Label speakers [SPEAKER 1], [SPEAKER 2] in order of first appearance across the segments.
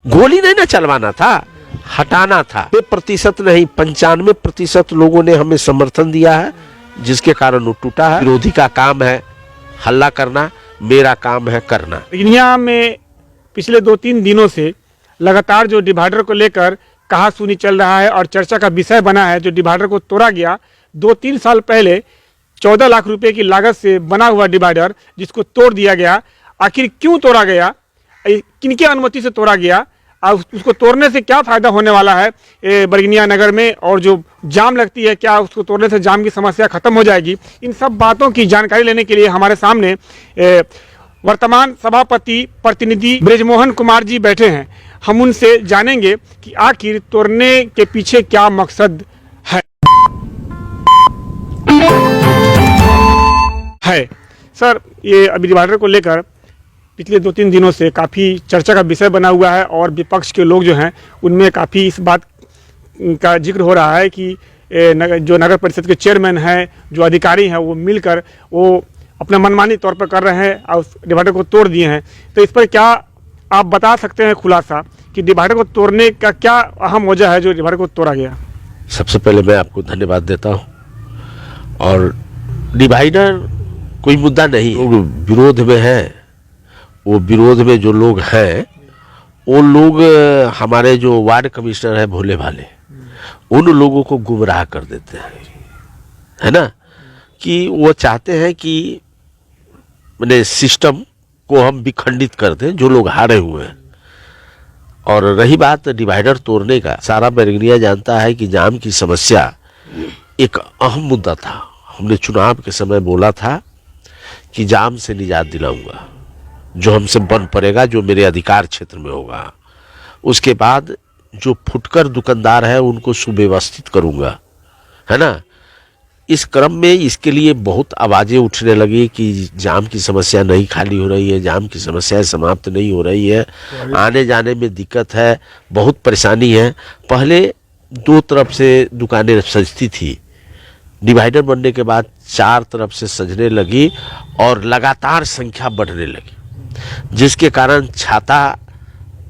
[SPEAKER 1] गोली नहीं ना चलवाना था, हटाना था। 95% नहीं 95% लोगों ने हमें समर्थन दिया है, जिसके कारण वो टूटा है। विरोधी का काम है हल्ला करना, मेरा काम है करना।
[SPEAKER 2] दुनिया में पिछले 2-3 दिनों से लगातार जो डिवाइडर को लेकर कहासुनी चल रहा है और चर्चा का विषय बना है। जो डिवाइडर को तोड़ा गया 2-3 साल पहले 14 लाख रुपए की लागत से बना हुआ डिवाइडर, जिसको तोड़ दिया गया। आखिर क्यों तोड़ा गया, किनकी अनुमति से तोड़ा गया, और उसको तोड़ने से क्या फ़ायदा होने वाला है बरगिनिया नगर में, और जो जाम लगती है क्या उसको तोड़ने से जाम की समस्या खत्म हो जाएगी। इन सब बातों की जानकारी लेने के लिए हमारे सामने वर्तमान सभापति प्रतिनिधि ब्रिजमोहन कुमार जी बैठे हैं। हम उनसे जानेंगे कि आखिर तोड़ने के पीछे क्या मकसद है। सर, ये अभी डिवाइडर को लेकर पिछले 2-3 दिनों से काफ़ी चर्चा का विषय बना हुआ है, और विपक्ष के लोग जो हैं उनमें काफ़ी इस बात का जिक्र हो रहा है कि जो नगर परिषद के चेयरमैन हैं, जो अधिकारी हैं, वो मिलकर वो अपना मनमानी तौर पर कर रहे हैं और उस डिवाइडर को तोड़ दिए हैं। तो इस पर क्या आप बता सकते हैं खुलासा कि डिवाइडर को तोड़ने का क्या अहम वजह है जो डिवाइडर को तोड़ा गया?
[SPEAKER 1] सबसे पहले मैं आपको धन्यवाद देता हूँ। और डिवाइडर कोई मुद्दा नहीं, लोग विरोध में हैं। वो विरोध में जो लोग हैं वो लोग हमारे जो वार्ड कमिश्नर है भोले भाले, उन लोगों को गुमराह कर देते हैं, है ना, कि वो चाहते हैं कि मैंने सिस्टम को हम विखंडित कर दें, जो लोग हारे हुए हैं। और रही बात डिवाइडर तोड़ने का, सारा बरगिनिया जानता है कि जाम की समस्या एक अहम मुद्दा था। हमने चुनाव के समय बोला था कि जाम से निजात दिलाऊंगा, जो हमसे बन पड़ेगा, जो मेरे अधिकार क्षेत्र में होगा। उसके बाद जो फुटकर दुकानदार है उनको सुव्यवस्थित करूंगा, है ना। इस क्रम में इसके लिए बहुत आवाज़ें उठने लगी कि जाम की समस्या नहीं खाली हो रही है, जाम की समस्या समाप्त नहीं हो रही है, आने जाने में दिक्कत है, बहुत परेशानी है। पहले 2 तरफ से दुकानें सजती थी, डिवाइडर बनने के बाद 4 तरफ से सजने लगी और लगातार संख्या बढ़ने लगी, जिसके कारण छाता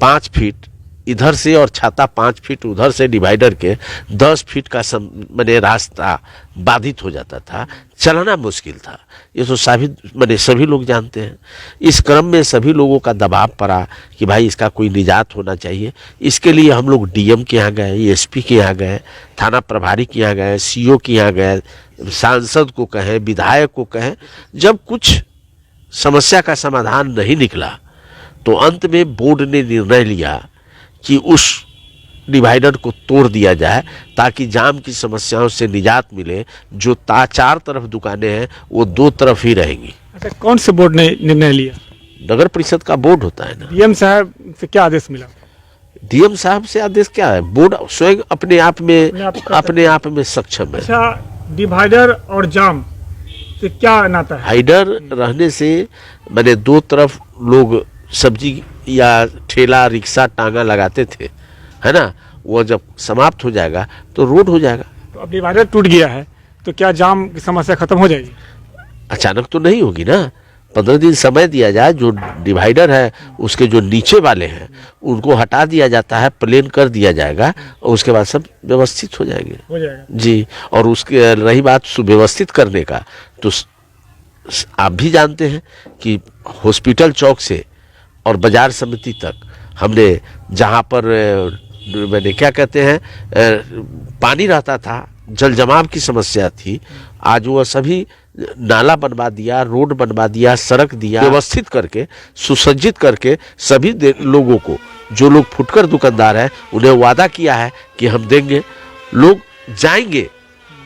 [SPEAKER 1] 5 फीट इधर से और छाता 5 फीट उधर से डिवाइडर के 10 फीट का मैंने रास्ता बाधित हो जाता था, चलना मुश्किल था। ये तो सभी लोग जानते हैं। इस क्रम में सभी लोगों का दबाव पड़ा कि भाई इसका कोई निजात होना चाहिए। इसके लिए हम लोग डीएम के यहाँ गए, एसपी के यहाँ गए, थाना प्रभारी के यहाँ गए, सीओ के यहाँ गए, सांसद को कहें, विधायक को कहें। जब कुछ समस्या का समाधान नहीं निकला तो अंत में बोर्ड ने निर्णय लिया कि उस डिवाइडर को तोड़ दिया जाए, ताकि जाम की समस्याओं से निजात मिले। जो 4 तरफ दुकानें हैं वो 2 तरफ ही रहेंगी।
[SPEAKER 2] अच्छा, कौन से बोर्ड ने निर्णय लिया?
[SPEAKER 1] नगर परिषद का बोर्ड होता है ना।
[SPEAKER 2] डीएम साहब से क्या आदेश मिला?
[SPEAKER 1] डीएम साहब से आदेश क्या है, बोर्ड स्वयं अपने आप में सक्षम है।
[SPEAKER 2] अच्छा, डिवाइडर और जाम से क्या नाता है?
[SPEAKER 1] हाइडर रहने से मैंने 2 तरफ लोग सब्जी या ठेला रिक्शा टांगा लगाते थे, है ना, वो जब समाप्त हो जाएगा तो रोड हो जाएगा।
[SPEAKER 2] तो अब डिवाइडर टूट गया है तो क्या जाम की समस्या खत्म हो जाएगी?
[SPEAKER 1] अचानक तो नहीं होगी ना, 15 दिन समय दिया जाए। जो डिवाइडर है उसके जो नीचे वाले हैं उनको हटा दिया जाता है, प्लेन कर दिया जाएगा, और उसके बाद सब व्यवस्थित हो जाएगा जी। और उसके रही बात सुव्यवस्थित करने का, तो आप भी जानते हैं कि हॉस्पिटल चौक से और बाजार समिति तक हमने जहाँ पर मैंने क्या कहते हैं पानी रहता था, जल जमाव की समस्या थी, आज वो सभी नाला बनवा दिया, रोड बनवा दिया, सड़क दिया, व्यवस्थित करके सुसज्जित करके सभी लोगों को, जो लोग फुटकर दुकानदार हैं उन्हें वादा किया है कि हम देंगे। लोग जाएंगे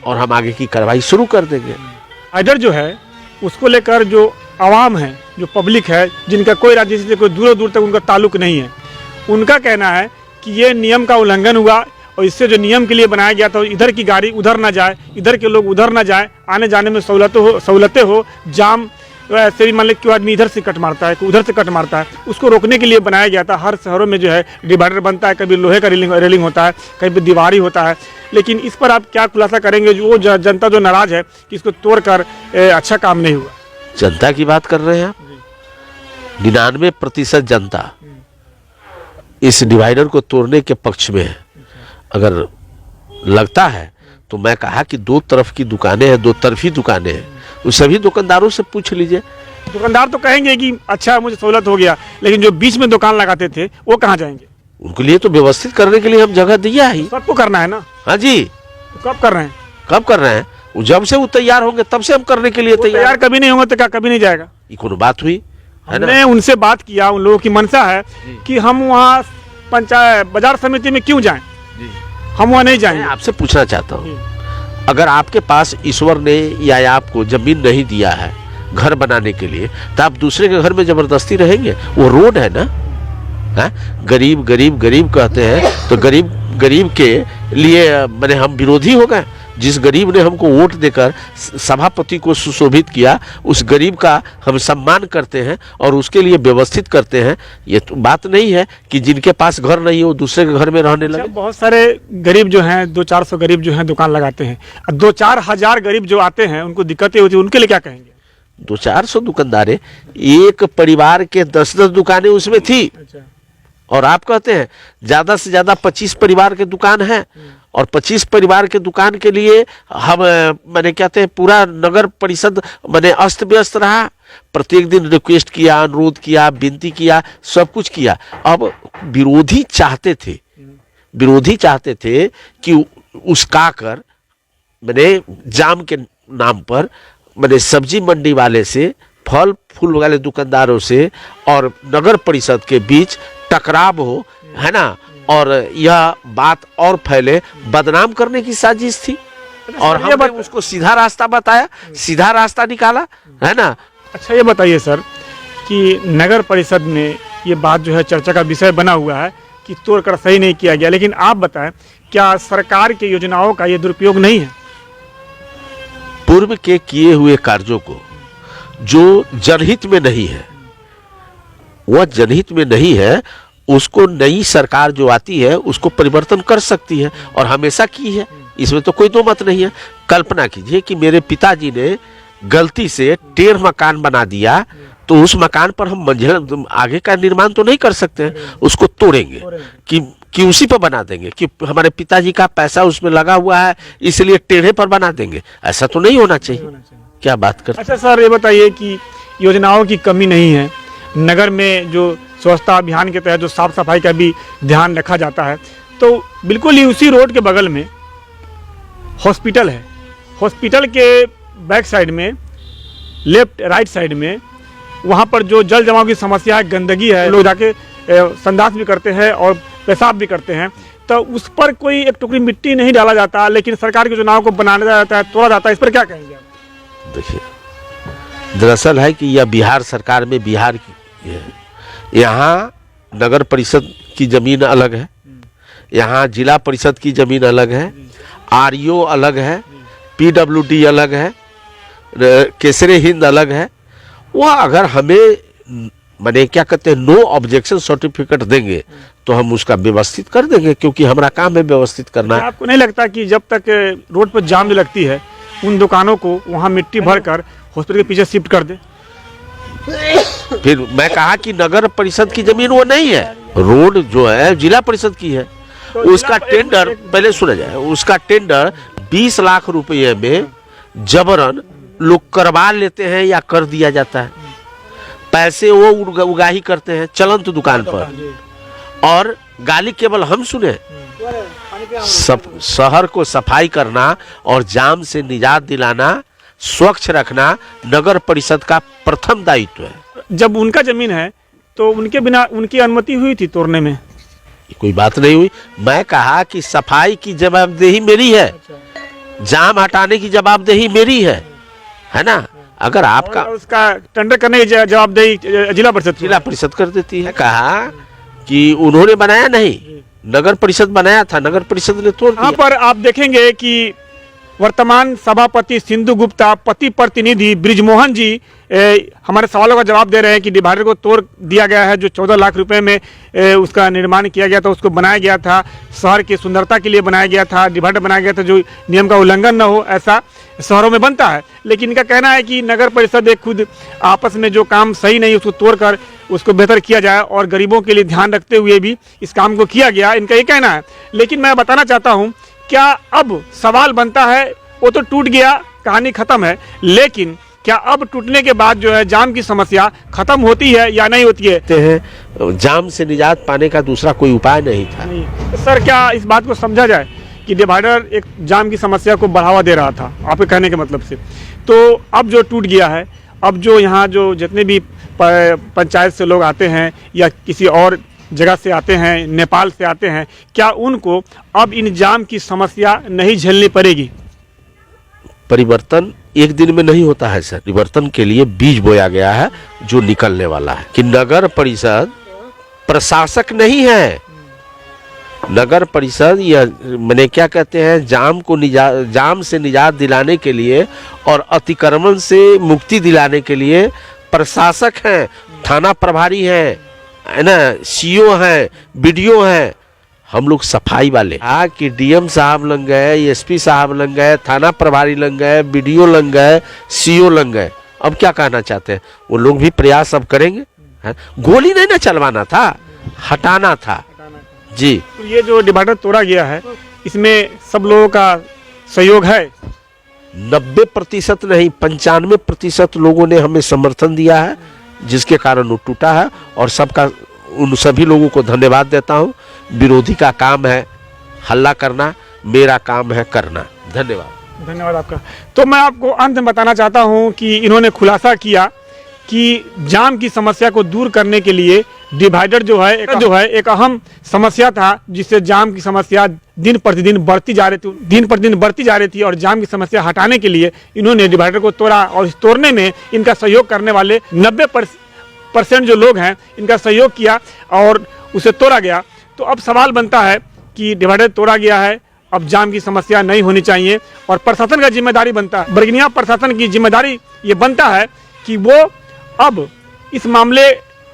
[SPEAKER 1] और हम आगे की कार्रवाई शुरू कर देंगे।
[SPEAKER 2] डिवाइडर जो है उसको लेकर जो आवाम है, जो पब्लिक है, जिनका कोई राज्य से कोई दूर दूर तक उनका ताल्लुक नहीं है, उनका कहना है कि ये नियम का उल्लंघन हुआ, और इससे जो नियम के लिए बनाया गया था इधर की गाड़ी उधर ना जाए, इधर के लोग उधर ना जाए, आने जाने में सहूलतें हो। जाम ऐसे भी मान लीजिए, क्यों आदमी इधर से कट मारता है, उधर से कट मारता है, उसको रोकने के लिए बनाया गया था। हर शहरों में जो है डिवाइडर बनता है, कभी लोहे का रेलिंग होता है, कभी दीवारी होता है। लेकिन इस पर आप क्या खुलासा करेंगे, जो जनता जो नाराज है कि इसको तोड़कर अच्छा काम नहीं हुआ?
[SPEAKER 1] जनता की बात कर रहे हैं आप? 99% जनता इस डिवाइडर को तोड़ने के पक्ष में है। अगर लगता है तो मैं कहा कि दो तरफ की दुकानें हैं, दो तरफी दुकानें हैं, उस सभी दुकानदारों से पूछ लीजिए।
[SPEAKER 2] दुकानदार तो कहेंगे कि अच्छा मुझे सहूलत हो गया, लेकिन जो बीच में दुकान लगाते थे वो कहाँ जाएंगे?
[SPEAKER 1] उनके लिए तो व्यवस्थित करने के लिए हम जगह दिया ही।
[SPEAKER 2] सबको करना है ना।
[SPEAKER 1] हाँ जी।
[SPEAKER 2] तो कब कर रहे हैं?
[SPEAKER 1] कब कर रहे हैं? जब से वो तैयार होंगे तब से हम करने के लिए तैयार।
[SPEAKER 2] तैयार कभी नहीं होंगे तो क्या कभी नहीं जाएगा?
[SPEAKER 1] ये कौन बात हुई है ना?
[SPEAKER 2] हमने उनसे बात किया, उन लोगों की मंशा है कि हम वहाँ पंचायत बाजार समिति में क्यों जाएं, हम वहाँ नहीं
[SPEAKER 1] मैं
[SPEAKER 2] जाएंगे।
[SPEAKER 1] आपसे पूछना चाहता हूँ, अगर आपके पास ईश्वर ने या आपको जमीन नहीं दिया है घर बनाने के लिए, तो आप दूसरे के घर में जबरदस्ती रहेंगे? वो रोड है ना। हाँ? गरीब गरीब गरीब कहते हैं तो गरीब गरीब के लिए मैंने हम विरोधी हो गए? जिस गरीब ने हमको वोट देकर सभापति को सुशोभित किया, उस गरीब का हम सम्मान करते हैं और उसके लिए व्यवस्थित करते हैं। ये तो बात नहीं है कि जिनके पास घर नहीं है वो दूसरे के घर में रहने लगे।
[SPEAKER 2] बहुत सारे गरीब जो हैं, 200-400 गरीब जो हैं दुकान लगाते हैं, 2-4 हजार गरीब जो आते हैं उनको दिक्कतें होती है, उनके लिए क्या कहेंगे?
[SPEAKER 1] 200-400 दुकानदारे, एक परिवार के 10-10 दुकानें उसमें थी। और आप कहते हैं ज्यादा से ज्यादा 25 परिवार के दुकान है, और 25 परिवार के दुकान के लिए हम मैंने कहते हैं पूरा नगर परिषद मैंने अस्त व्यस्त रहा। प्रत्येक दिन रिक्वेस्ट किया, अनुरोध किया, विनती किया, सब कुछ किया। अब विरोधी चाहते थे कि उसका कर मैंने जाम के नाम पर मैंने सब्जी मंडी वाले से, फल फूल वाले दुकानदारों से और नगर परिषद के बीच टकराव हो, है ना, और यह बात और फैले, बदनाम करने की साजिश थी। और हमने उसको सीधा रास्ता बताया, सीधा रास्ता निकाला, है ना।
[SPEAKER 2] अच्छा ये बताइए सर कि नगर परिषद में ये बात जो है चर्चा का विषय बना हुआ है कि तोड़कर सही नहीं किया गया, लेकिन आप बताएं क्या सरकार की योजनाओं का ये दुरुपयोग नहीं है?
[SPEAKER 1] पूर्व के किए हुए कार्यों को जो जनहित में नहीं है, वह जनहित में नहीं है, उसको नई सरकार जो आती है उसको परिवर्तन कर सकती है, और हमेशा की है। इसमें तो कोई दो मत नहीं है। कल्पना कीजिए कि मेरे पिताजी ने गलती से टेढ़ मकान बना दिया, तो उस मकान पर हम मंजिल आगे का निर्माण तो नहीं कर सकते हैं, उसको तोड़ेंगे कि उसी पर बना देंगे कि हमारे पिताजी का पैसा उसमें लगा हुआ है इसलिए टेढ़े पर बना देंगे। ऐसा तो नहीं होना चाहिए। क्या बात करते?
[SPEAKER 2] अच्छा सर ये बताइए कि योजनाओं की कमी नहीं है, नगर में जो स्वच्छता अभियान के तहत जो साफ सफाई का भी ध्यान रखा जाता है, तो बिल्कुल ही उसी रोड के बगल में हॉस्पिटल है। हॉस्पिटल के बैक साइड में, लेफ्ट राइट साइड में, वहाँ पर जो जल जमाव की समस्या है, गंदगी है, लोग जाके संडास भी करते हैं और पेशाब भी करते हैं, तो उस पर कोई एक टुकड़ी मिट्टी नहीं डाला जाता, लेकिन सरकार की योजनाओं को बनाया जाता है, तोड़ा जाता है। इस पर क्या कहेंगे आप?
[SPEAKER 1] देखिए, दरअसल है कि यह बिहार सरकार में बिहार की है। यहाँ नगर परिषद की जमीन अलग है, यहाँ जिला परिषद की जमीन अलग है, आरईओ अलग है, पीडब्ल्यूडी अलग है, केसरे हिंद अलग है। वह अगर हमें मैंने क्या कहते हैं नो ऑब्जेक्शन सर्टिफिकेट देंगे तो हम उसका व्यवस्थित कर देंगे, क्योंकि हमारा काम है व्यवस्थित करना।
[SPEAKER 2] आपको नहीं लगता कि जब तक रोड पर जाम जो लगती है उन दुकानों को वहाँ मिट्टी भरकर हॉस्पिटल के पीछे शिफ्ट कर दे?
[SPEAKER 1] फिर मैं कहा कि नगर परिषद की जमीन वो नहीं है, रोड जो है जिला परिषद की है।
[SPEAKER 2] तो
[SPEAKER 1] उसका टेंडर पहले सुना जाए, उसका टेंडर 20 लाख रुपए में जबरन लोग करवा लेते हैं या कर दिया जाता है। पैसे वो उगाही करते हैं चलंत दुकान पर, और गाली केवल हम सुने। शहर को सफाई करना और जाम से निजात दिलाना, स्वच्छ रखना नगर परिषद का प्रथम दायित्व है।
[SPEAKER 2] जब उनका जमीन है तो उनके बिना उनकी अनुमति हुई थी तोड़ने में?
[SPEAKER 1] कोई बात नहीं हुई। मैं कहा कि सफाई की जवाबदेही मेरी है, जाम हटाने की जवाबदेही मेरी है ना। अगर आपका
[SPEAKER 2] उसका टेंडर करने की जवाबदेही जिला परिषद
[SPEAKER 1] कर देती है। कहा कि उन्होंने बनाया नहीं, नगर परिषद बनाया था, नगर परिषद ने तोड़ दिया।
[SPEAKER 2] यहाँ पर आप देखेंगे कि वर्तमान सभापति सिंधु गुप्ता, पति प्रतिनिधि ब्रिजमोहन जी हमारे सवालों का जवाब दे रहे हैं कि डिवाइडर को तोड़ दिया गया है, जो 14 लाख रुपए में उसका निर्माण किया गया था, उसको बनाया गया था, शहर की सुंदरता के लिए बनाया गया था, डिवाइडर बनाया गया था जो नियम का उल्लंघन न हो, ऐसा शहरों में बनता है, लेकिन इनका कहना है कि नगर परिषद एक खुद आपस में जो काम सही नहीं उसको तोड़कर उसको बेहतर किया जाए और गरीबों के लिए ध्यान रखते हुए भी इस काम को किया गया, इनका ये कहना है। लेकिन मैं बताना चाहता हूँ, क्या अब सवाल बनता है, वो तो टूट गया, कहानी खत्म है, लेकिन क्या अब टूटने के बाद जो है जाम की समस्या खत्म होती है या नहीं होती है?
[SPEAKER 1] कहते हैं जाम से निजात पाने का दूसरा कोई उपाय नहीं था।
[SPEAKER 2] नहीं तो सर, क्या इस बात को समझा जाए कि डिवाइडर एक जाम की समस्या को बढ़ावा दे रहा था, आपके कहने के मतलब से, तो अब जो टूट गया है, अब जो यहाँ जो जितने भी पंचायत से लोग आते हैं या किसी और जगह से आते हैं, नेपाल से आते हैं, क्या उनको अब इन जाम की समस्या नहीं झेलनी पड़ेगी?
[SPEAKER 1] परिवर्तन एक दिन में नहीं होता है सर। परिवर्तन के लिए बीज बोया गया है जो निकलने वाला है कि नगर परिषद प्रशासक नहीं है। नगर परिषद या मैंने क्या कहते हैं, जाम से निजात दिलाने के लिए और अतिक्रमण से मुक्ति दिलाने के लिए प्रशासक हैं, थाना प्रभारी हैं, है ना, सीओ हैं, बीडीओ हैं। हम लोग सफाई वाले कि डीएम साहब लग गए, एसपी साहब लग गए, थाना प्रभारी लग गए, बीडीओ लग गए, सीओ लग गए। अब क्या कहना चाहते हैं, वो लोग भी प्रयास अब करेंगे। गोली नहीं ना चलवाना था, हटाना था जी।
[SPEAKER 2] तो ये जो डिवाइडर तोड़ा गया है, इसमें सब लोगों का सहयोग है?
[SPEAKER 1] 90% नहीं, 95% लोगों ने हमें समर्थन दिया है, जिसके कारण वो टूटा है। और सबका, उन सभी लोगों को धन्यवाद देता हूँ। विरोधी का काम है हल्ला करना, मेरा काम है करना। धन्यवाद।
[SPEAKER 2] धन्यवाद आपका। तो मैं आपको अंत में बताना चाहता हूँ कि इन्होंने खुलासा किया कि जाम की समस्या को दूर करने के लिए डिवाइडर जो है एक अहम समस्या था, जिससे जाम की समस्या दिन प्रतिदिन बढ़ती जा रही थी और जाम की समस्या हटाने के लिए इन्होंने डिवाइडर को तोड़ा और इस तोड़ने में इनका सहयोग करने वाले 90% जो लोग हैं, इनका सहयोग किया और उसे तोड़ा गया। तो अब सवाल बनता है कि डिवाइडर तोड़ा गया है, अब जाम की समस्या नहीं होनी चाहिए और प्रशासन का जिम्मेदारी बनता है, बरगनिया प्रशासन की जिम्मेदारी ये बनता है कि वो अब इस मामले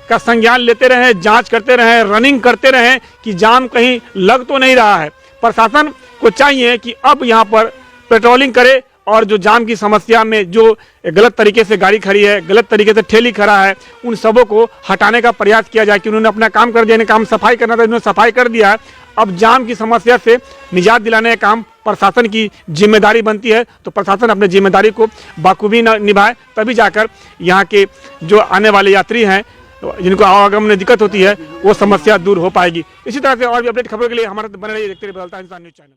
[SPEAKER 2] का संज्ञान लेते रहें, जांच करते रहें, रनिंग करते रहें कि जाम कहीं लग तो नहीं रहा है। प्रशासन को चाहिए कि अब यहाँ पर पेट्रोलिंग करे और जो जाम की समस्या में जो गलत तरीके से गाड़ी खड़ी है, गलत तरीके से ठेली खड़ा है, उन सबों को हटाने का प्रयास किया जाए। कि उन्होंने अपना काम कर दिया, इन्हें काम सफाई करना था, इन्होंने सफाई कर दिया है। अब जाम की समस्या से निजात दिलाने का काम प्रशासन की जिम्मेदारी बनती है। तो प्रशासन अपनी जिम्मेदारी को बाखूबी निभाए, तभी जाकर यहाँ के जो आने वाले यात्री हैं, जिनको आवागमन में दिक्कत होती है, वो समस्या दूर हो पाएगी। इसी तरह से और भी अपडेट खबरों के लिए हमारे बने रहिए, देखते रहिए बदलता इंसान न्यूज़ चैनल।